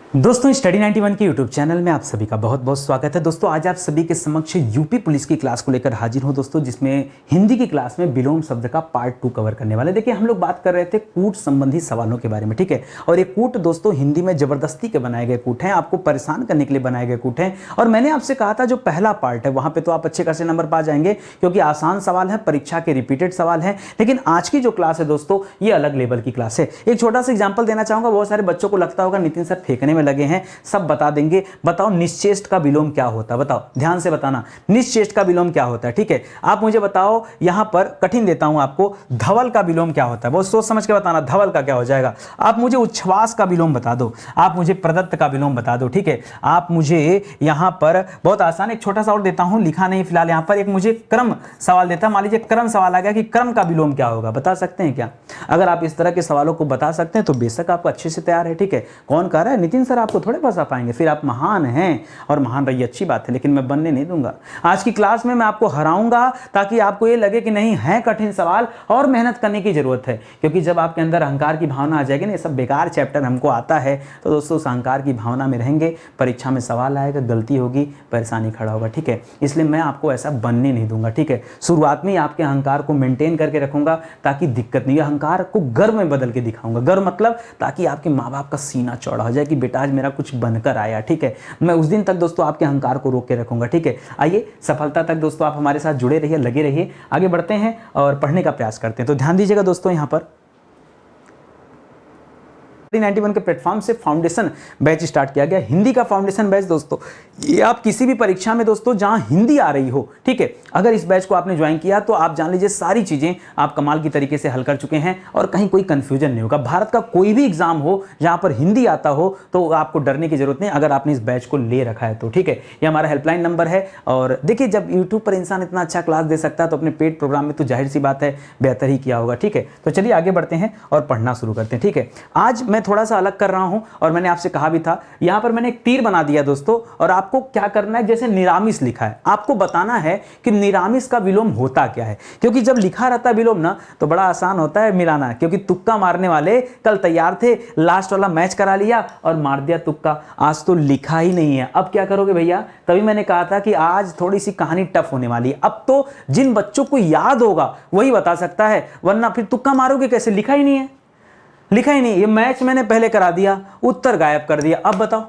दोस्तों स्टडी 91 के YouTube channel में आप सभी का बहुत बहुत स्वागत है। दोस्तों आज आप सभी के समक्ष यूपी पुलिस की क्लास को लेकर हाजिर हूं दोस्तों, जिसमें हिंदी की क्लास में विलोम शब्द का पार्ट 2 कवर करने वाले। देखिए हम लोग बात कर रहे थे कूट संबंधी सवालों के बारे में, ठीक है। और ये कूट दोस्तों हिंदी में जबरदस्ती के बनाए गए कूट हैं, आपको परेशान करने के लिए बनाए गए कूट हैं। और मैंने आपसे कहा था जो पहला पार्ट है वहां पर तो आप अच्छे खासे नंबर पा जाएंगे, क्योंकि आसान सवाल है, परीक्षा के रिपीटेड सवाल है। लेकिन आज की जो क्लास है दोस्तों ये अलग लेवल की क्लास है। एक छोटा सा एग्जाम्पल देना चाहूंगा। बहुत सारे बच्चों को लगता होगा नितिन सर फेंकने में लगे हैं, सब बता देंगे। बताओ निश्चेष्ट का विलोम क्या होता है, बताओ ध्यान से बताना, निश्चेष्ट का विलोम क्या होता है, ठीक है। आप मुझे बताओ, यहां पर कठिन देता हूं आपको, धवल का विलोम क्या होता है, बहुत सोच समझ के बताना, धवल का क्या हो जाएगा। आप मुझे उच्छ्वास का विलोम बता दो, आप मुझे प्रदत्त का विलोम बता दो, ठीक है। आप मुझे यहां पर बहुत आसान एक छोटा सा और देता हूं, लिखा नहीं फिलहाल यहां पर, एक मुझे क्रम सवाल देता, मान लीजिए क्रम सवाल आ गया कि क्रम का विलोम क्या होगा, बता सकते हैं क्या। अगर आप इस तरह के सवालों को बता सकते हैं तो बेशक आपको अच्छे से तैयार है, ठीक है। कौन कह रहा है नितिन सर आपको थोड़े फंसा पाएंगे, फिर आप महान हैं और महान रहिए, अच्छी बात है, लेकिन मैं बनने नहीं दूंगा। आज की क्लास में मैं आपको हराऊंगा ताकि आपको ये लगे कि नहीं है कठिन सवाल और मेहनत करने की जरूरत है। क्योंकि जब आपके अंदर अहंकार की भावना आ जाएगी ना, ये सब बेकार चैप्टर हमको आता है, तो दोस्तों उस अहंकार की भावना में रहेंगे, परीक्षा में सवाल आएगा, गलती होगी, परेशानी खड़ा होगा, ठीक है। इसलिए मैं आपको ऐसा बनने नहीं दूंगा, ठीक है। शुरुआत में ही आपके अहंकार को मेंटेन करके रखूंगा ताकि दिक्कत नहीं, अहंकार को गर्व में बदल के दिखाऊंगा। गर्व मतलब ताकि आपके माँ बाप का सीना चौड़ा हो जाए कि बेटा आज मेरा कुछ बनकर आया, ठीक है। मैं उस दिन तक दोस्तों आपके अहंकार को रोक के रखूंगा, ठीक है। आइए सफलता तक दोस्तों आप हमारे साथ जुड़े रहिए, लगे रहिए, आगे बढ़ते हैं और पढ़ने का प्रयास करते हैं। तो ध्यान दीजिएगा दोस्तों, यहां पर 91 के प्लेटफॉर्म से फाउंडेशन बैच स्टार्ट किया गया, हिंदी का फाउंडेशन बैच। दोस्तों ये आप किसी भी परीक्षा में दोस्तों जहां हिंदी आ रही हो, ठीक है, अगर इस बैच को आपने ज्वाइन किया तो आप जान लीजिए सारी चीजें आप कमाल की तरीके से हल कर चुके हैं और कहीं कोई कंफ्यूजन नहीं होगा। भारत का कोई भी एग्जाम हो जहां पर हिंदी आता हो तो आपको डरने की जरूरत नहीं, अगर आपने इस बैच को ले रखा है तो, ठीक है। ये हमारा हेल्पलाइन नंबर है। और देखिए जब यूट्यूब पर इंसान इतना अच्छा क्लास दे सकता है तो अपने पेड प्रोग्राम में तो जाहिर सी बात है बेहतर ही किया होगा, ठीक है। तो चलिए आगे बढ़ते हैं और पढ़ना शुरू करते हैं, ठीक है। आज मैं थोड़ा सा अलग कर रहा हूं और मैंने आपसे कहा भी था, यहां पर मैंने एक तीर बना दिया दोस्तों, और आपको क्या करना है, जैसे निरामिस लिखा है आपको बताना है कि निरामिस का विलोम होता क्या है। क्योंकि जब लिखा रहता है विलोम ना तो बड़ा आसान होता है मिलाना, क्योंकि तुक्का मारने वाले कल तैयार थे, लास्ट वाला मैच करा लिया और मार दिया तुक्का। आज तो लिखा ही नहीं है, अब क्या करोगे भैया। तभी मैंने कहा था कि आज थोड़ी सी कहानी टफ होने वाली है। अब तो जिन बच्चों को याद होगा वही बता सकता है, वरना फिर तुक्का मारोगे कैसे, लिखा ही नहीं है, लिखा ही नहीं। ये मैच मैंने पहले करा दिया, उत्तर गायब कर दिया, अब बताओ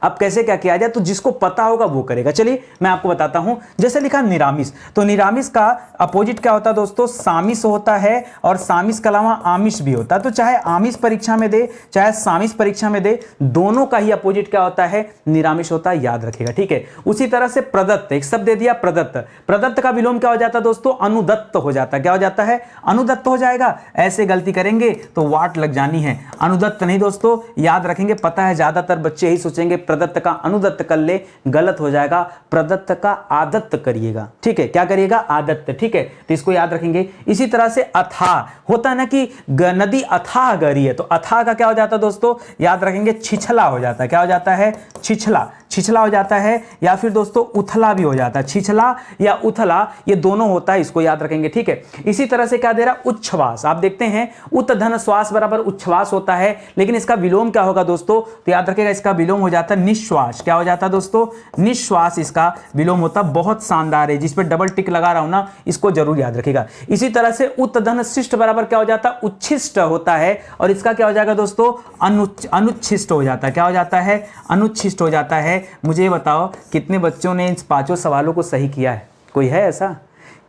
अब कैसे क्या किया जाए। तो जिसको पता होगा वो करेगा। चलिए मैं आपको बताता हूं, जैसे लिखा निरामिस, तो निरामिस का अपोजिट क्या होता है दोस्तों, सामिस होता है, और सामिस के अलावा आमिष भी होता है। तो चाहे आमिष परीक्षा में दे चाहे सामिस परीक्षा में दे, दोनों का ही अपोजिट क्या होता है, निरामिष होता है, याद रखिएगा, ठीक है। उसी तरह से प्रदत्त, एक शब्द दे दिया प्रदत्त, प्रदत्त का विलोम क्या हो जाता है दोस्तों, अनुदत्त हो जाता है। क्या हो जाता है, अनुदत्त हो जाएगा। ऐसे गलती करेंगे तो वाट लग जानी है, अनुदत्त नहीं दोस्तों, याद रखेंगे। पता है ज्यादातर बच्चे यही सोचेंगे प्रदत्त का अनुदत्त कर ले, गलत हो जाएगा, प्रदत्त का आदत्त करिएगा, ठीक है। क्या करिएगा, आदत्त, ठीक है। तो इसको याद रखेंगे। इसी तरह से अथाह होता है ना कि नदी अथाह गहरी है, तो अथाह का क्या हो जाता है दोस्तों, याद रखेंगे, छिछला हो जाता है। क्या हो जाता है, छिछला, छिछला हो जाता है, या फिर दोस्तों उथला भी हो जाता है। छिछला या उथला ये दोनों होता है, इसको याद रखेंगे, ठीक है। इसी तरह से क्या दे रहा, उच्छ्वास, आप देखते हैं उत धन श्वास बराबर उच्छ्वास होता है, लेकिन इसका विलोम क्या होगा दोस्तों, तो याद रखिएगा इसका विलोम हो जाता है निश्वास। क्या हो जाता है दोस्तों, निश्वास इसका विलोम होता है। बहुत शानदार है, जिस पे डबल टिक लगा रहा हूं ना, इसको जरूर याद रखिएगा। इसी तरह से उत धन शिष्ट बराबर क्या हो जाता है, उच्छिष्ट होता है, और इसका क्या हो जाएगा दोस्तों, अनुच्छिष्ट हो जाता है। क्या हो जाता है, अनुच्छिष्ट हो जाता है। मुझे ये बताओ कितने बच्चों ने इन 5 सवालों को सही किया है, कोई है ऐसा,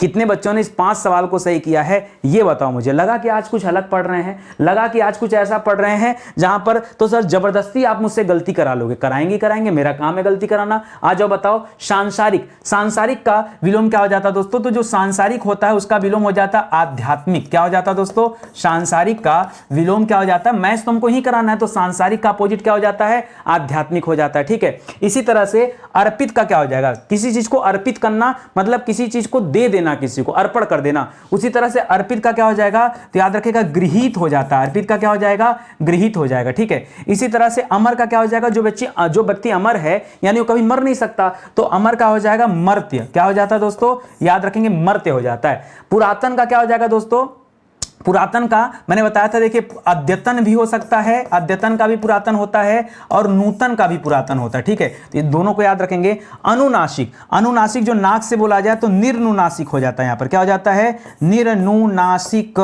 कितने बच्चों ने इस 5 सवाल को सही किया है, ये बताओ मुझे। लगा कि आज कुछ अलग पढ़ रहे हैं, लगा कि आज कुछ ऐसा पढ़ रहे हैं जहां पर तो सर जबरदस्ती आप मुझसे गलती करा लोगे, कराएंगे कराएंगे, मेरा काम है गलती कराना। आ जाओ बताओ, सांसारिक, सांसारिक का विलोम क्या हो जाता है दोस्तों, तो जो सांसारिक होता है उसका विलोम हो जाता है आध्यात्मिक। क्या हो जाता है दोस्तों, सांसारिक का विलोम क्या हो जाता है, मैथ्स तुमको ही कराना है, तो सांसारिक का अपोजिट क्या हो जाता है, आध्यात्मिक हो जाता है, ठीक है। इसी तरह से अर्पित का क्या हो जाएगा, किसी चीज को अर्पित करना मतलब किसी चीज को दे देना, किसी को अर्पण कर देना। उसी तरह से अर्पित का क्या हो जाएगा, तो याद रखिएगा गृहीत हो जाता है। अर्पित का क्या हो जाएगा, गृहीत हो जाएगा, ठीक है। इसी तरह से अमर का क्या हो जाएगा, जो व्यक्ति अमर है यानी वो कभी मर नहीं सकता, तो अमर का हो जाएगा मर्त्य। क्या हो जाता है दोस्तों, याद रखेंगे मर्त्य हो जाता है। पुरातन का क्या हो जाएगा दोस्तों, पुरातन का मैंने बताया था, देखिए अद्यतन भी हो सकता है, अद्यतन का भी पुरातन होता है और नूतन का भी पुरातन होता है, ठीक है। तो ये दोनों को याद रखेंगे। अनुनासिक, अनुनासिक जो नाक से बोला जाए तो निर्नुनासिक हो जाता है, यहां पर क्या हो जाता है, निर्नुनासिक।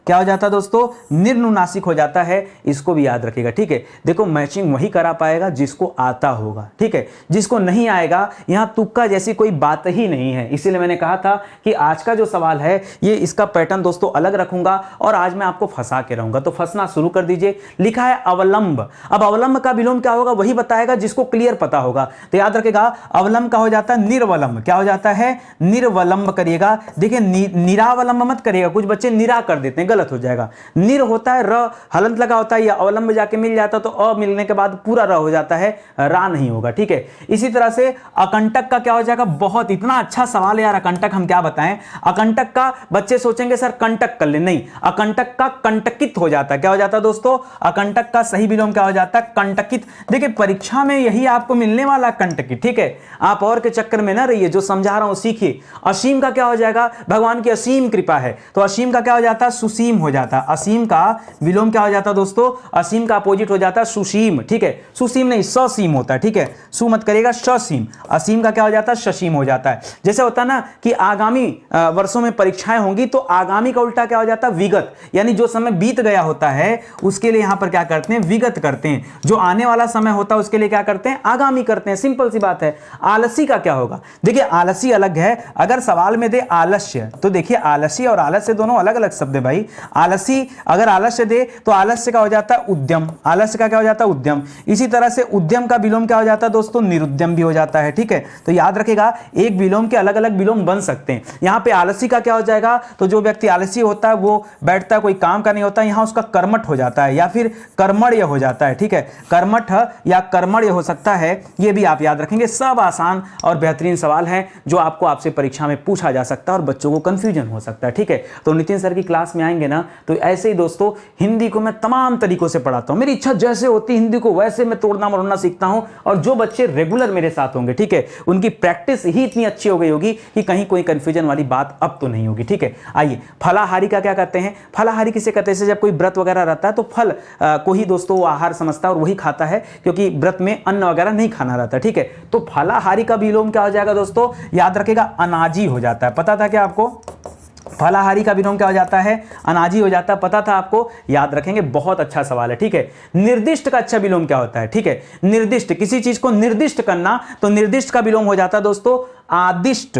क्या हो जाता है दोस्तों, निर्नुनासिक हो जाता है, इसको भी याद रखिएगा, ठीक है। देखो मैचिंग वही करा पाएगा जिसको आता होगा, ठीक है, जिसको नहीं आएगा यहां तुक्का जैसी कोई बात ही नहीं है। इसीलिए मैंने कहा था कि आज का जो सवाल है ये इसका पैटर्न दोस्तों अलग रखूंगा और आज मैं आपको फंसा के रहूंगा। तो फंसना शुरू कर दीजिए। लिखा है अवलंब। अब अवलंब का विलोम क्या होगा वही बताएगा जिसको क्लियर पता होगा। तो याद रखेगा अवलंब का हो जाता है निर्वलंब। क्या हो जाता है, निर्वलंब करिएगा। देखिए निरावलंब मत करिएगा, कुछ बच्चे निरा कर देते हैं, गलत हो जाएगा। निर होता है र हलंत लगा होता है, या अवलंब जाके मिल जाता तो अ मिलने के बाद पूरा र हो जाता है, रा नहीं होगा, ठीक है। इसी तरह से अकंटक का क्या हो जाएगा, बहुत इतना अच्छा सवाल है यार। अकंटक हम क्या बताएं, अकंटक का बच्चे सोचेंगे सर कंटक कर ले, नहीं, अकंटक का कंटकित हो जाता है। क्या हो जाता है दोस्तों, अकंटक का सही विलोम क्या हो जाता है, कंटकित। देखिए परीक्षा में यही आपको मिलने वाला कंटकित, ठीक है। आप और के चक्कर में ना रहिए, जो समझा रहा हूं सीखिए। असीम का क्या हो जाएगा, भगवान की असीम कृपा है, तो असीम का क्या हो जाता है, सुसीम हो जाता है। असीम का विलोम क्या हो जाता है दोस्तों, असीम का अपोजिट हो जाता है सुसीम, ठीक है। सुसीम नहीं ससीम होता है, ठीक है, सु मत करिएगा, ससीम। असीम का क्या हो जाता है, शसीम हो जाता है। जैसे होता है ना कि आगामी वर्षों में परीक्षाएं होंगी, तो आगामी का उल्टा क्या हो जाता है, विगत, यानी जो समय बीत गया होता है उसके लिए यहां पर क्या करते हैं, विगत करते हैं। जो आने वाला समय होता है उसके लिए क्या करते हैं, आगामी करते हैं। सिंपल सी बात है। आलसी का क्या होगा, देखिए आलसी अलग है। अगर सवाल में दे आलस्य, तो देखिए आलसी और आलस्य दोनों अलग अलग शब्द है भाई। आलसी अगर आलस्य दे तो आलस्य का हो जाता है उद्यम, आलस्य का क्या हो जाता है, उद्यम। इसी तरह से उद्यम का विलोम क्या हो जाता है दोस्तों, निरुद्यम भी हो जाता है, ठीक है। तो याद रखेगा एक विलोम के अलग अलग विलोम बन सकते हैं। यहां पे आलसी का क्या हो जाएगा, तो जो व्यक्ति आलसी होता है वो बैठता है, कोई काम का नहीं होता, यहां उसका कर्मठ हो जाता है या फिर कर्मण्य हो जाता है, ठीक है। कर्मठ या कर्मण्य हो सकता है, ये भी आप याद रखेंगे। सब आसान और बेहतरीन सवाल है जो आपको आपसे परीक्षा में पूछा जा सकता है और बच्चों को कंफ्यूजन हो सकता है, ठीक है। तो नितिन सर की क्लास में आएंगे ना, तो ऐसे ही दोस्तों हिंदी को मैं तमाम तरीकों से पढ़ाता हूं। मेरी इच्छा जैसे होती हिंदी को वैसे मैं तोड़ना मरोड़ना सीखता हूं। और जो बच्चे रेगुलर मेरे साथ होंगे, ठीक है, उनकी प्रैक्टिस ही इतनी अच्छी हो गई होगी कि कहीं कोई कंफ्यूजन वाली बात अब तो नहीं होगी, ठीक है। आइए फलाहारी का क्या कहते हैं, फलाहारी किसे कहते हैं, जब कोई व्रत वगैरह रहता है तो फल को ही दोस्तों वो आहार समझता है और वही खाता है, क्योंकि व्रत में अन्न वगैरह नहीं खाना रहता, ठीक है। तो फलाहारी का विलोम क्या हो जाएगा दोस्तों, याद रखेगा अनाजी हो जाता है। पता था क्या आपको, फलाहारी का विलोम क्या हो जाता है, अनाजी हो जाता है, पता था आपको, याद रखेंगे। बहुत अच्छा सवाल है, ठीक है। निर्दिष्ट का अच्छा विलोम क्या होता है, ठीक है। निर्दिष्ट, किसी चीज को निर्दिष्ट करना, तो निर्दिष्ट का विलोम हो जाता है दोस्तों आदिष्ट।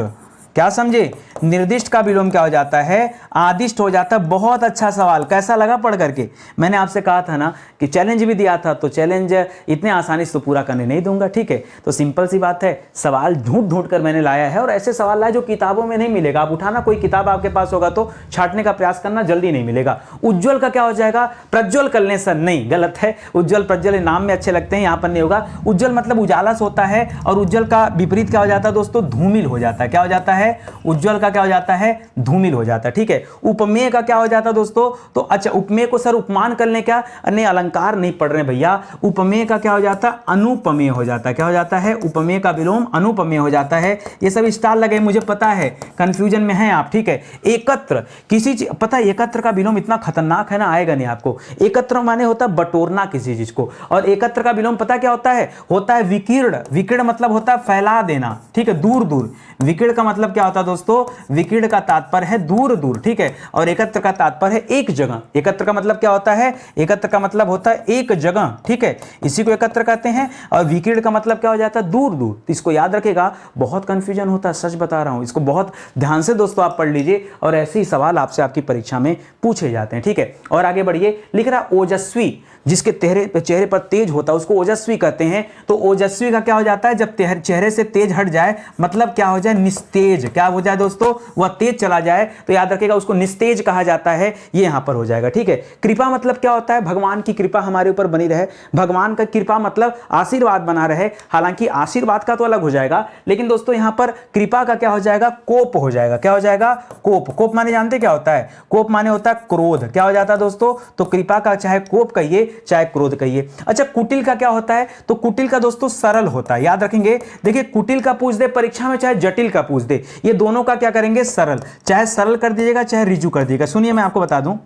क्या समझे, निर्दिष्ट का विलोम क्या हो जाता है, आदिष्ट हो जाता है। बहुत अच्छा सवाल, कैसा लगा पढ़ करके। मैंने आपसे कहा था ना कि चैलेंज भी दिया था, तो चैलेंज इतने आसानी से तो पूरा करने नहीं दूंगा, ठीक है। तो सिंपल सी बात है, सवाल ढूंढ ढूंढ कर मैंने लाया है और ऐसे सवाल लाए जो किताबों में नहीं मिलेगा। आप उठाना, कोई किताब आपके पास होगा तो छांटने का प्रयास करना, जल्दी नहीं मिलेगा। उज्ज्वल का क्या हो जाएगा, प्रज्वल कलने सर, नहीं, गलत है। उज्ज्वल प्रज्वल नाम में अच्छे लगते हैं, यहां पर नहीं होगा। उज्ज्वल मतलब उजाला से होता है, और उज्ज्वल का विपरीत क्या हो जाता है दोस्तों, धूमिल हो जाता है। क्या हो जाता है, उज्ज्वल का क्या हो जाता है, धूमिल हो जाता है, ठीक है। उपमेय का क्या हो जाता है दोस्तों, तो अच्छा उपमेय को सर उपमान करने क्या, नहीं अलंकार नहीं पढ़ रहे भैया। उपमेय का क्या हो जाता है, अनुपमेय हो जाता है। क्या हो जाता है, उपमेय का विलोम अनुपमेय हो जाता है। ये सब स्टार लगे, मुझे पता है कंफ्यूजन में है आप, ठीक है। एकत्र, किसी चीज, पता है एकत्र का विलोम इतना खतरनाक है ना, आएगा नहीं आपको। एकत्र माने होता है बटोरना किसी चीज को, और एकत्र का विलोम पता क्या होता है विकीर्ण। विकीर्ण मतलब होता है फैला देना, ठीक है, दूर दूर। विकीर्ण का मतलब क्या होता है दोस्तों, विकीर्ण का तात्पर्य है दूर दूर, ठीक है। और एकत्र का तात्पर्य है एक जगह। एकत्र का मतलब क्या होता है, एकत्र का मतलब होता है एक जगह, ठीक है, इसी को एकत्र कहते हैं। और विकीर्ण का मतलब क्या हो जाता है, दूर दूर। तो इसको याद रखेगा, बहुत कंफ्यूजन होता है, सच बता रहा हूं। इसको बहुत ध्यान से दोस्तों आप पढ़ लीजिए, और ऐसे ही सवाल आपसे आपकी परीक्षा में पूछे जाते हैं, ठीक है। और आगे बढ़िए, लिख रहा ओजस्वी, जिसके चेहरे पर तेज होता है उसको ओजस्वी कहते हैं। तो ओजस्वी का क्या हो जाता है, जब चेहरे से तेज हट जाए, मतलब क्या हो जाए, निस्तेज। क्या हो जाए दोस्तों, वह तेज चला जाए, तो याद रखिएगा उसको निस्तेज कहा जाता है। ये यहां पर हो जाएगा, ठीक है। कृपा मतलब क्या होता है, भगवान की कृपा हमारे ऊपर बनी रहे। भगवान का कृपा मतलब आशीर्वाद बना रहे। हालांकि आशीर्वाद का तो अलग हो जाएगा, लेकिन दोस्तों यहां पर कृपा का क्या हो जाएगा, कोप हो जाएगा। क्या हो जाएगा, कोप। कोप माने जानते क्या होता है, कोप माने होता है क्रोध। क्या हो जाता है दोस्तों, तो कृपा का चाहे कोप कहिए चाहे क्रोध कहिए। अच्छा कुटिल का क्या होता है, तो कुटिल का दोस्तों सरल होता है। याद रखेंगे, देखिए कुटिल का पूछ दे परीक्षा में, चाहे जटिल का पूछ दे, ये दोनों का क्या करेंगे, सरल। चाहे सरल कर दीजिएगा चाहे रिजु कर दीजिएगा। सुनिए मैं आपको बता दूं,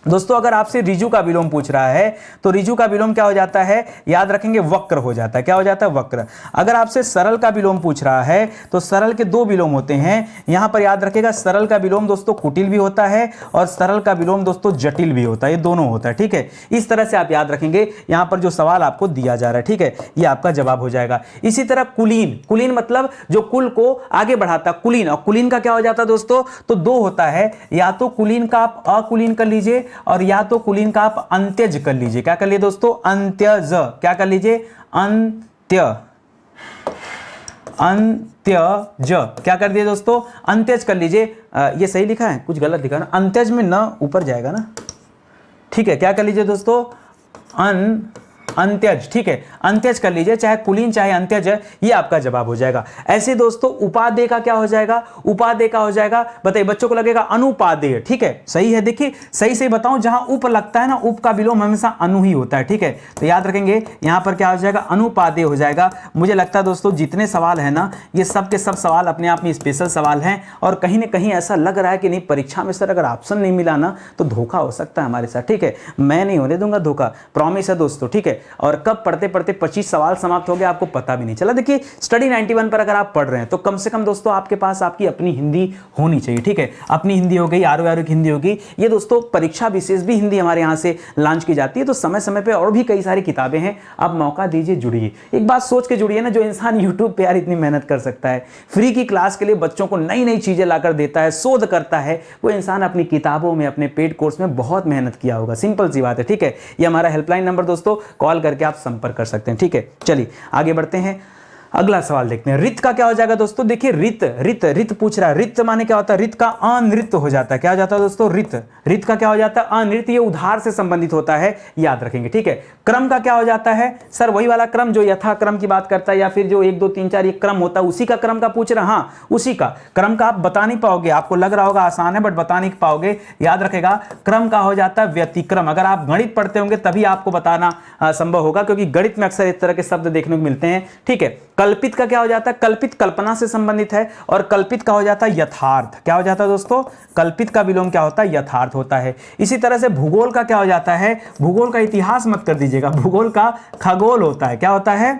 दोस्तों अगर आपसे रिजु का विलोम पूछ रहा है तो रिजु का विलोम क्या हो जाता है, याद रखेंगे वक्र हो जाता है। क्या हो जाता है, वक्र। अगर आपसे सरल का विलोम पूछ रहा है तो सरल के दो विलोम होते हैं, यहां पर याद रखेगा सरल का विलोम दोस्तों कुटिल भी होता है और सरल का विलोम दोस्तों जटिल भी होता है, ये दोनों होता है। ठीक है, इस तरह से आप याद रखेंगे, यहां पर जो सवाल आपको दिया जा रहा है, ठीक है, ये आपका जवाब हो जाएगा। इसी तरह कुलीन, कुलीन मतलब जो कुल को आगे बढ़ाता, कुलीन, और कुलीन का क्या हो जाता है दोस्तों, तो दो होता है, या तो कुलीन का आप अकुलीन कर लीजिए और या तो कुलीन का आप अंत्यज कर लीजिए। क्या कर लिए दोस्तों, अंत्यज। क्या कर लीजिए, अंत्यज। क्या कर दिए दोस्तों, अंत्यज कर लीजिए। ये सही लिखा है, कुछ गलत लिखा है ना, अंत्यज में न ऊपर जाएगा ना, ठीक है। क्या कर लीजिए दोस्तों, अंत्यज, ठीक है, अंत्यज कर लीजिए, चाहे कुलीन चाहे अंत्यज है, ये आपका जवाब हो जाएगा। ऐसे दोस्तों उपादेय का क्या हो जाएगा, उपादेय का हो जाएगा, बताइए बच्चों को लगेगा अनुपादेय, ठीक है, सही है। देखिए सही से बताऊं, जहां उप लगता है ना, उप का विलोम हमेशा अनु ही होता है, ठीक है, तो याद रखेंगे यहां पर क्या हो जाएगा, अनुपादेय हो जाएगा। मुझे लगता है दोस्तों जितने सवाल है ना, ये सब के सब सवाल अपने आप में स्पेशल सवाल हैं, और कहीं ना कहीं ऐसा लग रहा है कि नहीं परीक्षा में सर अगर ऑप्शन नहीं मिला ना तो धोखा हो सकता है हमारे साथ, ठीक है, मैं नहीं होने दूंगा धोखा, प्रॉमिस है दोस्तों, ठीक है। और कब पढ़ते पढ़ते 25 सवाल समाप्त हो गए आपको पता भी नहीं चला। देखिए स्टडी 91 पर अगर आप पढ़ रहे हैं तो कम से कम दोस्तों आपके पास आपकी अपनी हिंदी होनी चाहिए, ठीक है, अपनी हिंदी हो गई, आर की हिंदी होगी। ये दोस्तों परीक्षा विशेष भी हिंदी हमारे यहाँ से लॉन्च की जाती है, तो समय समय पे और भी कई सारी किताबें हैं, आप मौका दीजिए, जुड़िए। एक बात सोच के जुड़िए ना, जो इंसान यूट्यूब पे यार इतनी मेहनत कर सकता है, फ्री की क्लास के लिए बच्चों को नई नई चीजें लाकर देता है, शोध करता है, वो इंसान अपनी किताबों में, अपने पेड कोर्स में बहुत मेहनत किया होगा, सिंपल सी बात है, ठीक है। ये हमारा हेल्पलाइन नंबर दोस्तों, कॉल करके आप संपर्क कर सकते हैं, ठीक है। चलिए आगे बढ़ते हैं, अगला सवाल देखते हैं। रित का क्या हो जाएगा दोस्तों, देखिए रित, रित, रित पूछ रहा है, रित माने क्या होता है, रित का अनृत्य हो जाता है। क्या हो जाता है दोस्तों, रित, रित का क्या हो जाता है, अनृत्य, ये उधार से संबंधित होता है, याद रखेंगे, ठीक है। क्रम का क्या हो जाता है, सर वही वाला क्रम जो यथा क्रम की बात करता है, या फिर जो 1 2 3 4 ये क्रम होता है, उसी का क्रम का पूछ रहा, हाँ उसी का क्रम का। आप बता नहीं पाओगे, आपको लग रहा होगा आसान है बट बता नहीं पाओगे, याद रखेगा क्रम का हो जाता है व्यतिक्रम। अगर आप गणित पढ़ते होंगे तभी आपको बताना संभव होगा, क्योंकि गणित में अक्सर इस तरह के शब्द देखने को मिलते हैं, ठीक है। कल्पित का क्या हो जाता है, कल्पित कल्पना से संबंधित है, और कल्पित का हो जाता है यथार्थ। क्या हो जाता है दोस्तों, कल्पित का विलोम क्या होता है, यथार्थ होता है। इसी तरह से भूगोल का क्या हो जाता है, भूगोल का इतिहास मत कर दीजिएगा, भूगोल का खगोल होता है। क्या होता है,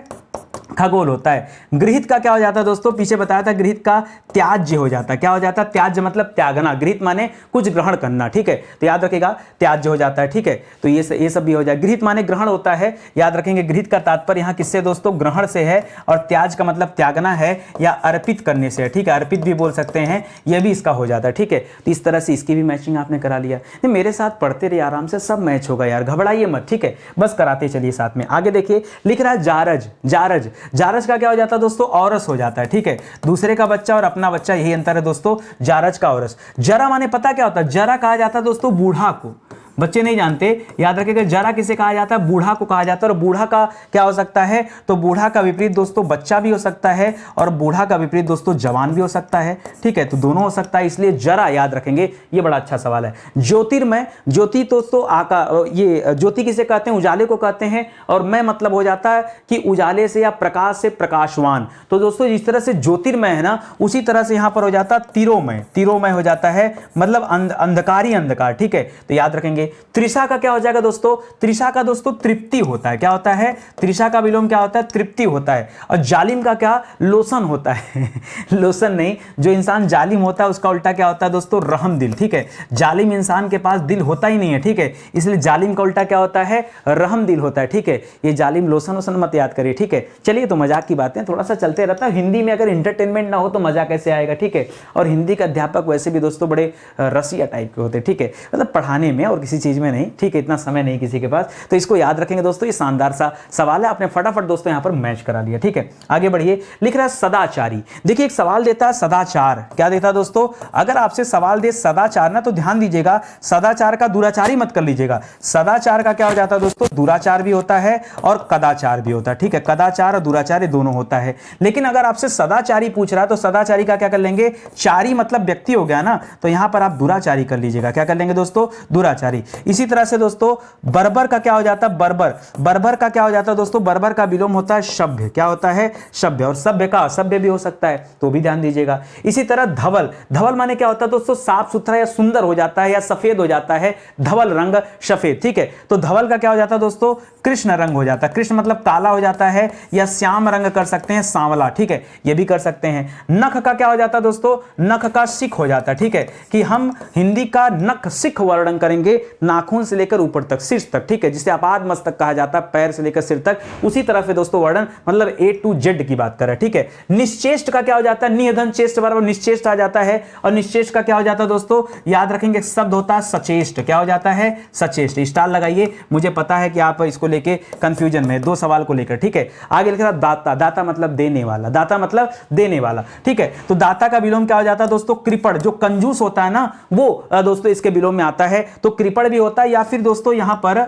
खगोल होता है। गृहीत का क्या हो जाता है दोस्तों, पीछे बताया था, गृहीत का त्याज्य हो जाता है। क्या हो जाता है, त्याज्य मतलब त्यागना, गृहीत माने कुछ ग्रहण करना, ठीक है, तो याद रखेगा त्याज्य हो जाता है, ठीक है। तो ये सब भी हो जाए, गृहीत माने ग्रहण होता है, याद रखेंगे। गृहीत का तात्पर्य यहाँ किससे दोस्तों, ग्रहण से है, और त्याज का मतलब त्यागना है या अर्पित करने से है, ठीक है, अर्पित भी बोल सकते हैं, यह भी इसका हो जाता है, ठीक है। तो इस तरह से इसकी भी मैचिंग आपने करा लिया। मेरे साथ पढ़ते रहिए आराम से, सब मैच होगा यार, घबराइए मत, ठीक है, बस कराते चलिए साथ में। आगे देखिए, लिख रहा है जारज, जारज, जारज का क्या हो जाता है दोस्तों, औरस हो जाता है, ठीक है, दूसरे का बच्चा और अपना बच्चा, यही अंतर है दोस्तों, जारज का औरस। जरा माने पता क्या होता है, जरा कहा जाता है दोस्तों बूढ़ा को, बच्चे नहीं जानते, याद रखिएगा, जरा किसे कहा जाता है, बूढ़ा को कहा जाता है। और बूढ़ा का क्या हो सकता है, तो बूढ़ा का विपरीत दोस्तों बच्चा भी हो सकता है, और बूढ़ा का विपरीत दोस्तों जवान भी हो सकता है, ठीक है, तो दोनों हो सकता है, इसलिए जरा याद रखेंगे। ये बड़ा अच्छा सवाल है। ज्योतिर्मय, ज्योति दोस्तों ये ज्योति किसे कहते हैं, उजाले को कहते हैं, और मैं मतलब हो जाता है कि उजाले से या प्रकाश से प्रकाशवान। तो दोस्तों जिस तरह से ज्योतिर्मय है ना, उसी तरह से यहां पर हो जाता है तिरोमय, तिरोमय हो जाता है, मतलब अंधकारी अंधकार, ठीक है, तो याद रखेंगे। त्रिशा का क्या हो जाएगा दोस्तों, त्रिशा का दोस्तों तृप्ति होता है। क्या होता है, त्रिशा का विलोम क्या होता है, तृप्ति होता है। और जालिम का क्या, लोसन होता है लोसन नहीं, जो इंसान जालिम होता है उसका उल्टा क्या होता है दोस्तों, रहम दिल, ठीक है, जालिम इंसान के पास दिल होता ही नहीं है, ठीक है, इसलिए जालिम का उल्टा क्या होता है, रहम दिल होता है, ठीक है। ये जालिम लोसन वोसन मत याद करिए, ठीक है। चलिए तो मजाक की बातें थोड़ा सा चलते रहता है, हिंदी में अगर इंटरटेनमेंट ना हो तो मजा कैसे आएगा, ठीक है। और हिंदी का अध्यापक वैसे भी दोस्तों बड़े रसिया टाइप के होते हैं, ठीक है, मतलब पढ़ाने में और किसी चीज में नहीं, ठीक है, इतना समय नहीं किसी के पास, तो इसको याद रखेंगे दोस्तों। ये शानदार सा सवाल है, आपने फटाफट दोस्तों यहां पर मैच करा लिया, ठीक है। आगे बढ़िए, लिख रहा है सदाचारी। देखिए एक सवाल देता है सदाचार, क्या देता है दोस्तों, अगर आपसे सवाल दे सदाचार ना, तो ध्यान दीजिएगा, सदाचार का दुराचारी मत कर लीजिएगा। सदाचार का क्या हो जाता है दोस्तों, दुराचार भी होता है और कदाचार भी होता है, ठीक है, कदाचार और दुराचार दोनों होता है। लेकिन अगर आपसे सदाचारी पूछ रहा है तो सदाचारी का क्या कर लेंगे, चारी मतलब व्यक्ति हो गया ना, तो यहां पर आप दुराचारी कर लीजिएगा। क्या कर लेंगे दोस्तों, दुराचारी। गई। इसी तरह से दोस्तों बर्बर का क्या हो जाता है, बर्बर का क्या हो जाता है दोस्तों, बर्बर का विलोम होता है सभ्य। क्या होता है, सभ्य। और सभ्य का असभ्य भी हो सकता है, तो भी ध्यान दीजिएगा। इसी तरह धवल, धवल माने क्या होता है दोस्तों, साफ सुथरा या सुंदर हो जाता है या सफेद हो जाता है, धवल रंग सफेद, ठीक है। तो धवल का क्या हो जाता है दोस्तों, कृष्ण रंग हो जाता है। कृष्ण मतलब काला हो जाता है, या श्याम रंग कर सकते हैं, सांवला, ठीक है, ये भी कर सकते हैं। नख का क्या हो जाता है दोस्तों, नख का सिख हो जाता है, ठीक है, कि हम हिंदी का नख सिख वर्णन करेंगे, नाखून से लेकर ऊपर तक, शीर्ष तक, ठीक है, जिसे आपाद मस्तक कहा जाता है, पैर से लेकर सिर तक। उसी तरह से दोस्तों वर्णन मतलब A to Z की बात कर रहे हैं, ठीक है। निश्चेष्ट का क्या हो जाता है, निधन चेष्ट बराबर निश्चेष्ट आ जाता है। और निश्चेष्ट का क्या हो जाता है दोस्तों, याद रखेंगे, शब्द होता है सचेष्ट। क्या हो जाता है, सचेष्ट। स्टार लगाइए, मुझे पता है कि आप इसको लेके कंफ्यूजन में, दो सवाल को लेकर, ठीक है। आगे लिखा दाता, दाता मतलब देने वाला, दाता मतलब देने वाला, ठीक है। तो दाता का विलोम क्या हो जाता है दोस्तों, कृपण। जो कंजूस होता है ना, वो दोस्तों इसके विलोम में आता है, तो कृपण भी होता है। या फिर दोस्तों यहां पर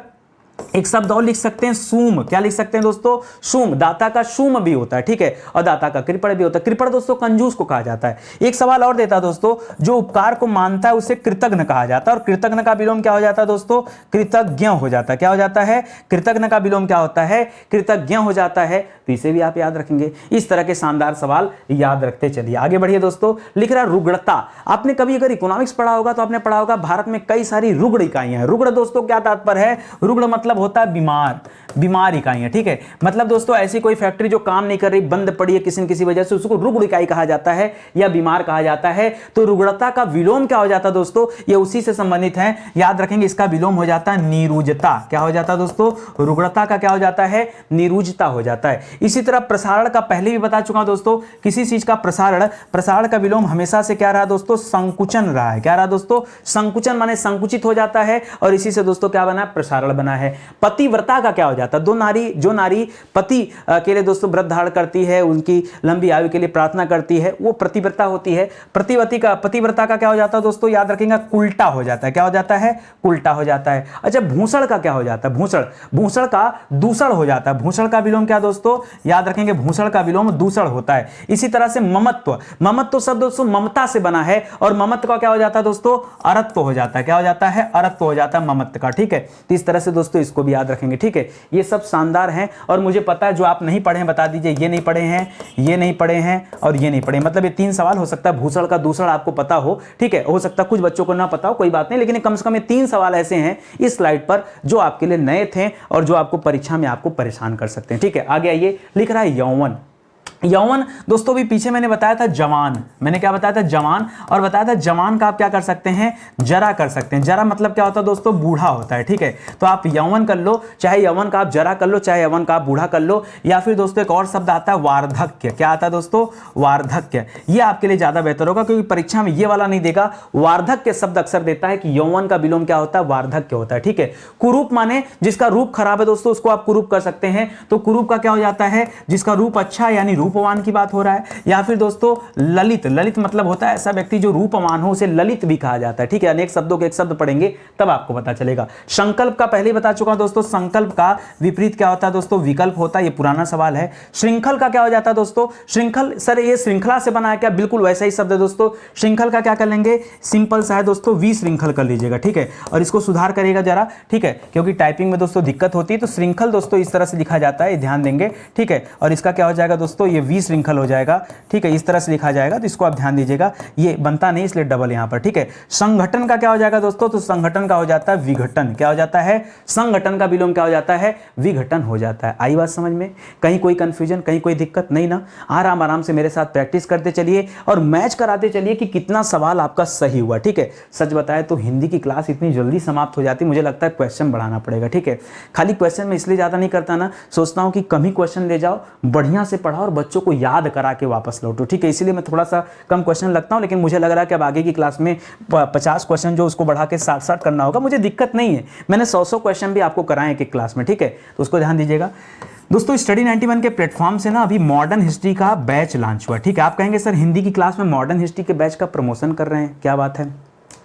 एक शब्द और लिख सकते हैं, सूम। क्या लिख सकते हैं दोस्तों, सूम। दाता का सूम भी होता है, ठीक है, और दाता का कृपण भी होता है। कृपण दोस्तों कंजूस को कहा जाता है। एक सवाल और देता है दोस्तों, जो उपकार को मानता है उसे कृतज्ञ कहा जाता है। और कृतज्ञ का विलोम क्या हो जाता है दोस्तों, कृतज्ञ हो जाता है। क्या हो जाता है, कृतज्ञ का विलोम क्या होता है, कृतज्ञ हो जाता है। तो इसे भी आप याद रखेंगे। इस तरह के शानदार सवाल याद रखते चलिए। आगे बढ़िए दोस्तों, लिख रहा रुग्णता। आपने कभी अगर इकोनॉमिक्स पढ़ा होगा तो आपने पढ़ा होगा भारत में कई सारी रुग्ण इकाइयां हैं। रुग्ण दोस्तों क्या तात्पर्य है, रुग्ण मतलब होता है बीमार, बीमार इकाइयां, ठीक है। मतलब दोस्तों ऐसी कोई फैक्ट्री जो काम नहीं कर रही, बंद पड़ी है किसी न किसी वजह से, उसको रुग्ण इकाई कहा जाता है या बीमार कहा जाता है। तो रुग्णता का विलोम क्या हो जाता है दोस्तों, ये उसी से संबंधित है, याद रखेंगे। इसका विलोम हो जाता है नीरुजता। क्या हो जाता है दोस्तों, रुग्णता का क्या हो जाता है, नीरुजता हो जाता है। इसी तरह प्रसारण का पहले भी बता चुका हूं दोस्तों, किसी चीज का प्रसारण, प्रसारण का विलोम हमेशा से क्या रहा दोस्तों, संकुचन रहा है। क्या रहा दोस्तों, संकुचन माने संकुचित हो जाता है, और इसी से दोस्तों क्या बना, प्रसारण बना है। पतिव्रता का क्या हो जाता है, जो नारी पति के लिए दोस्तों व्रत धारण करती है, उनकी लंबी आयु के लिए प्रार्थना करती है, वो प्रतिव्रता होती है। पतिव्रता का क्या हो जाता है दोस्तों, याद रखेंगे, उल्टा हो जाता है। क्या हो जाता है, उल्टा हो जाता है। अच्छा, भूषण का क्या हो जाता है, भूषण का दूषण हो जाता है। भूषण का विलोम क्या दोस्तों, याद रखेंगे, भूषण का विलोम दूषण होता है। इसी तरह से ममत्व शब्द दोस्तों ममता से बना है, और ममत्व का क्या हो जाता है दोस्तों, अरत्व हो जाता है। क्या हो जाता है, अरत्व हो जाता है ममत्व का, ठीक है। तो इस तरह से दोस्तों इसको भी याद रखेंगे, ठीक है। ये सब शानदार हैं, और मुझे पता है जो आप नहीं पढ़े हैं बता दीजिए, ये नहीं पढ़े हैं, ये नहीं पढ़े हैं, और ये नहीं पढ़े। मतलब ये 3 सवाल हो सकता है भूषण का दूषण आपको पता हो, ठीक है। हो सकता है कुछ बच्चों को ना पता हो, कोई बात नहीं, लेकिन कम से कम ये 3 सवाल ऐसे हैं इस स्लाइड पर जो आपके लिए नए थे और जो आपको परीक्षा में आपको परेशान कर सकते हैं, ठीक है। आगे आइए, लिख रहा है यौवन। यौवन दोस्तों भी पीछे मैंने बताया था जवान, मैंने क्या बताया था, जवान, और बताया था जवान का आप क्या कर सकते हैं, जरा कर सकते हैं। जरा मतलब क्या होता है दोस्तों, बूढ़ा होता है, ठीक है। तो आप यौवन कर लो, चाहे यौवन का आप जरा कर लो, चाहे यौवन का आप बूढ़ा कर लो। या फिर दोस्तों एक और शब्द आता है वार्धक्य। क्या आता है दोस्तों, वार्धक्य। ये आपके लिए ज्यादा बेहतर होगा, क्योंकि परीक्षा में ये वाला नहीं देगा। वार्धक्य शब्द अक्सर देता है कि यौवन का विलोम क्या होता है, वार्धक्य होता है, ठीक है। कुरूप माने जिसका रूप खराब है दोस्तों, उसको आप कुरूप कर सकते हैं। तो कुरूप का क्या हो जाता है, जिसका रूप अच्छा यानी रूपवान की बात हो रहा है। या फिर दोस्तों ललित, ललित मतलब होता है ऐसा व्यक्ति जो रूपवान हो, उसे ललित भी कहा जाता है, ठीक है। अनेक शब्दों के एक शब्द पढ़ेंगे तब आपको पता चलेगा। संकल्प का पहले ही बता चुका हूं दोस्तों, संकल्प का विपरीत क्या होता है दोस्तों, विकल्प होता है। ये पुराना सवाल है। श्रृंखल का क्या हो जाता है दोस्तों, श्रृंखल, सर ये श्रृंखला से बना है क्या, बिल्कुल वैसा ही शब्द है दोस्तों। श्रृंखल का क्या कर लेंगे, सिंपल सा है दोस्तों, विश्रृंखल कर लीजिएगा, ठीक है। और इसको सुधार करिएगा जरा, ठीक है, क्योंकि टाइपिंग में दोस्तों दिक्कत होती है। तो श्रृंखल दोस्तों इस तरह से लिखा जाता है, ध्यान देंगे, ठीक है। और इसका क्या हो जाएगा दोस्तों, ये विश्रृंखल हो जाएगा, ठीक है। इस तरह से लिखा जाएगा, तो इसको आप ध्यान दीजिएगा, ये बनता नहीं इसलिए डबल यहां पर, ठीक है। संगठन का क्या हो जाएगा दोस्तों, तो संगठन का हो जाता है विघटन। क्या हो जाता है, संगठन का विलोम क्या हो जाता है, विघटन हो जाता है। आई बात समझ में, कहीं कोई कंफ्यूजन, कहीं कोई दिक्कत नहीं ना। आराम आराम से मेरे साथ प्रैक्टिस करते चलिए और मैच कराते चलिए कि कितना सवाल आपका सही हुआ, ठीक है। सच बताए तो हिंदी की क्लास इतनी जल्दी समाप्त हो जाती, मुझे लगता है क्वेश्चन बढ़ाना पड़ेगा, ठीक है। खाली क्वेश्चन में इसलिए ज्यादा नहीं करता ना, सोचता हूं कि कम ही क्वेश्चन ले जाओ, बढ़िया से पढ़ाओ और बच्चों को याद करा के वापस लौटो, ठीक है। इसीलिए मैं थोड़ा सा कम क्वेश्चन लगता हूं, लेकिन मुझे लग रहा है कि अब आगे की क्लास में 50 क्वेश्चन जो उसको बढ़ा के 60 करना होगा, मुझे दिक्कत नहीं है। मैंने 100 क्वेश्चन भी आपको कराए एक क्लास में, ठीक है। तो उसको ध्यान दीजिएगा दोस्तों। स्टडी 91 के प्लेटफॉर्म से ना अभी मॉडर्न हिस्ट्री का बैच लॉन्च हुआ, ठीक है। आप कहेंगे सर हिंदी की क्लास में मॉडर्न हिस्ट्री के बैच का प्रमोशन कर रहे हैं, क्या बात है।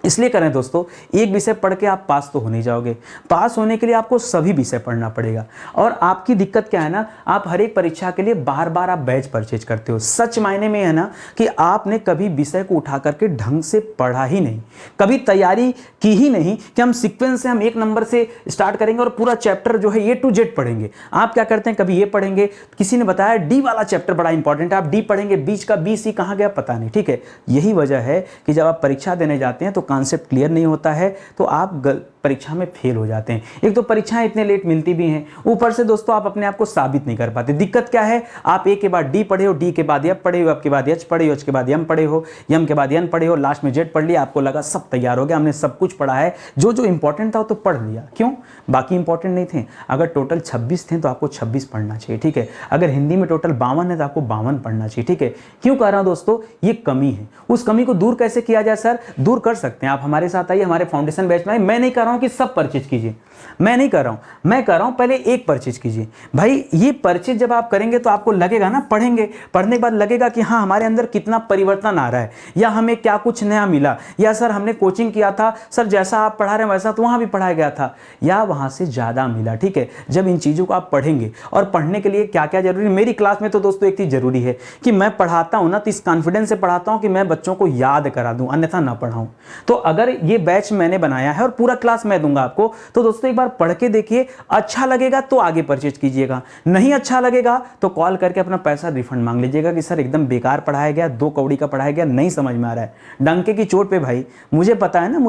इसलिए करें दोस्तों, एक विषय पढ़ के आप पास तो हो नहीं जाओगे। पास होने के लिए आपको सभी विषय पढ़ना पड़ेगा। और आपकी दिक्कत क्या है ना, आप हर एक परीक्षा के लिए बार बार आप बैच परचेज करते हो। सच मायने में है ना कि आपने कभी विषय को उठा करके ढंग से पढ़ा ही नहीं, कभी तैयारी की ही नहीं कि हम सीक्वेंस से हम 1 नंबर से स्टार्ट करेंगे और पूरा चैप्टर जो है A to Z पढ़ेंगे। आप क्या करते हैं, कभी ये पढ़ेंगे, किसी ने बताया डी वाला चैप्टर बड़ा इंपॉर्टेंट है, आप डी पढ़ेंगे, बीच का बी सी कहाँ गया पता नहीं। ठीक है, यही वजह है कि जब आप परीक्षा देने जाते हैं तो कॉन्सेप्ट क्लियर नहीं होता है, तो आप परीक्षा में फेल हो जाते हैं। एक तो परीक्षाएं इतने लेट मिलती भी हैं, ऊपर से दोस्तों आप अपने आप को साबित नहीं कर पाते। दिक्कत क्या है, आप ए के बाद डी पढ़े हो, डी के बाद एफ पढ़े हो, एफ के बाद एच पढ़े हो, एच के बाद एम पढ़े हो, एम के बाद एन पढ़े हो, लास्ट में जेड पढ़ लिया, आपको लगा सब तैयार हो गया, हमने सब कुछ पढ़ा है, जो जो इंपॉर्टेंट था वो तो पढ़ लिया। क्यों? बाकी इंपॉर्टेंट नहीं थे। अगर टोटल 26 थे तो आपको 26 पढ़ना चाहिए। ठीक है, अगर हिंदी में टोटल 52 है तो आपको 52 पढ़ना चाहिए। ठीक है, क्यों कह रहा हूं दोस्तों, ये कमी है। उस कमी को दूर कैसे किया जाए सर? दूर कर सकते हैं आप, हमारे साथ आइए, हमारे फाउंडेशन बैच में आइए। मैं नहीं कह रहा हूं कि सब परचेज कीजिए, मैं नहीं कर रहा हूं, मैं कर रहा हूं पहले एक परचेज कीजिए। भाई ये परचेज जब आप करेंगे तो आपको लगेगा ना, पढ़ेंगे, पढ़ने के बाद लगेगा कि हाँ हमारे अंदर कितना परिवर्तन आ रहा है, या हमें क्या कुछ नया मिला, या सर हमने कोचिंग किया था, सर जैसा आप पढ़ा रहे हैं वैसा तो वहां भी पढ़ाया गया था, या वहां से ज्यादा मिला। ठीक है, जब इन चीजों को आप पढ़ेंगे, और पढ़ने के लिए क्या क्या जरूरी, मेरी क्लास में तो दोस्तों एक चीज जरूरी है कि मैं पढ़ाता हूं ना तो इस कॉन्फिडेंस से पढ़ाता हूं कि मैं बच्चों को याद करा दूं, अन्यथा ना पढ़ाऊं। तो अगर ये बैच मैंने बनाया है और पूरा क्लास मैं दूंगा आपको, तो दोस्तों एक बार पढ़ के देखिए, अच्छा लगेगा तो आगे परचेज कीजिएगा, नहीं अच्छा लगेगा तो कॉल करके अपना पैसा रिफंड मांग लीजिएगा कि सर एकदम बेकार पढ़ाया गया, 2 कौड़ी का पढ़ाया गया, नहीं समझ में आ रहा है। डंके की चोट पे भाई, मुझे पता है ना,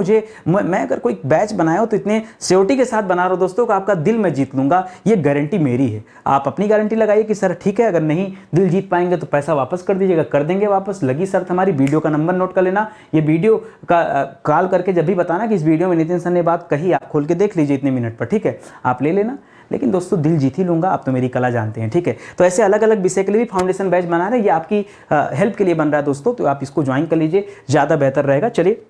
मैं अगर कोई बैच बनाया हो तो इतने सियोरिटी के साथ बना रहा हूं दोस्तों कि आपका दिल मैं जीत लूंगा, ये गारंटी मेरी है। आप अपनी गारंटी लगाइए कि सर ठीक है, अगर नहीं दिल जीत पाएंगे तो पैसा वापस कर दीजिएगा, कर देंगे वापस। लगी शर्त हमारी, वीडियो का नंबर नोट कर लेना, ये वीडियो का कॉल करके जब भी बताना कि इस वीडियो में नितिन सर ने बात कही, आप खोल के देख लीजिए इतने मिनट पर। ठीक है, आप ले लेना, लेकिन दोस्तों दिल जीत ही लूंगा, आप तो मेरी कला जानते हैं। ठीक है, तो ऐसे अलग अलग विषय के लिए भी फाउंडेशन बैच बना रहे हैं, ये आपकी हेल्प के लिए बन रहा है दोस्तों, तो आप इसको ज्वाइन कर लीजिए, ज़्यादा बेहतर रहेगा। चलिए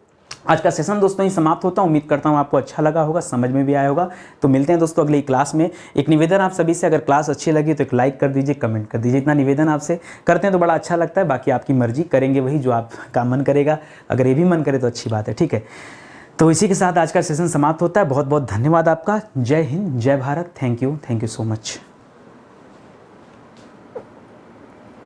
आज का सेशन दोस्तों ही समाप्त होता हूं, उम्मीद करता हूं आपको अच्छा लगा होगा, समझ में भी आया होगा। तो मिलते हैं दोस्तों अगली क्लास में। एक निवेदन आप सभी से, अगर क्लास अच्छी लगी तो एक लाइक कर दीजिए, कमेंट कर दीजिए, इतना निवेदन आपसे करते हैं तो बड़ा अच्छा लगता है। बाकी आपकी मर्जी, करेंगे वही जो आपका मन करेगा, अगर ये भी मन करे तो अच्छी बात है। ठीक है, तो इसी के साथ आज का सेशन समाप्त होता है। बहुत बहुत धन्यवाद आपका। जय हिंद, जय Bharat, thank you so much.